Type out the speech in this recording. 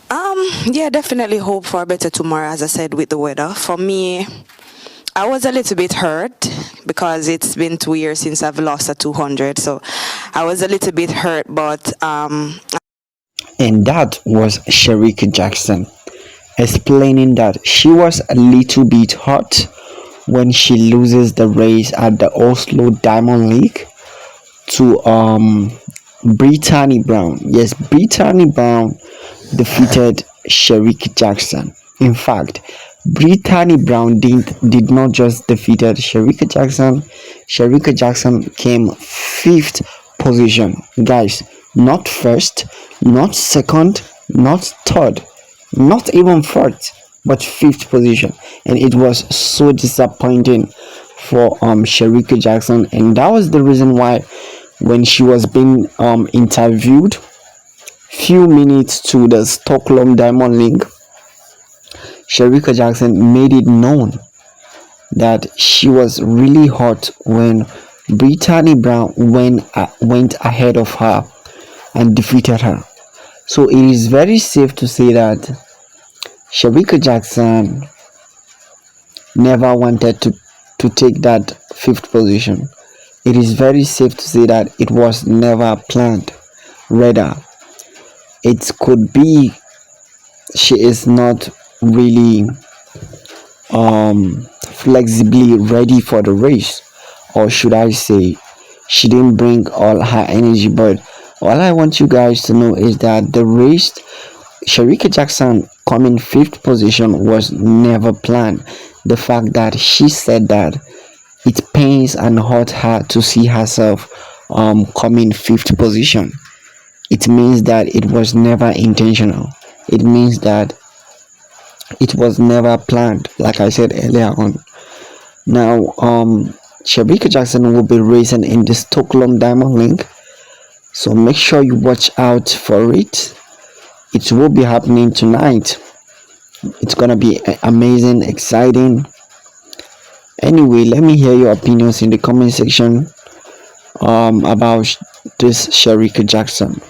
Yeah, definitely hope for a better tomorrow, as I said, with the weather. For me, I was a little bit hurt because it's been 2 years since I've lost a 200. So I was a little bit hurt, but And that was Shericka Jackson explaining that she was a little bit hurt when she loses the race at the Oslo Diamond League to Brittany Brown. Yes, Brittany Brown defeated Shericka Jackson. In fact, Brittany Brown did not just defeated Shericka Jackson. Shericka Jackson came fifth position. Guys, not first, not second, not third, not even fourth, but fifth position. And it was so disappointing for Shericka Jackson, and that was the reason why when she was being interviewed few minutes to the Stockholm Diamond League, Shericka Jackson made it known that she was really hurt when Brittany Brown went ahead of her and defeated her. So it is very safe to say that Shericka Jackson never wanted to take that fifth position. It is very safe to say that it was never planned. Rather, it could be she is not really flexibly ready for the race, or should I say she didn't bring all her energy. But all I want you guys to know is that the race, Shericka Jackson coming fifth position, was never planned. The fact that she said that it pains and hurt her to see herself coming fifth position, it means that it was never intentional. It means that it was never planned, like I said earlier on. Now, Shericka Jackson will be racing in the Stockholm Diamond League, so make sure you watch out for it. It will be happening tonight. It's gonna be amazing, exciting. Anyway, let me hear your opinions in the comment section about this Shericka Jackson.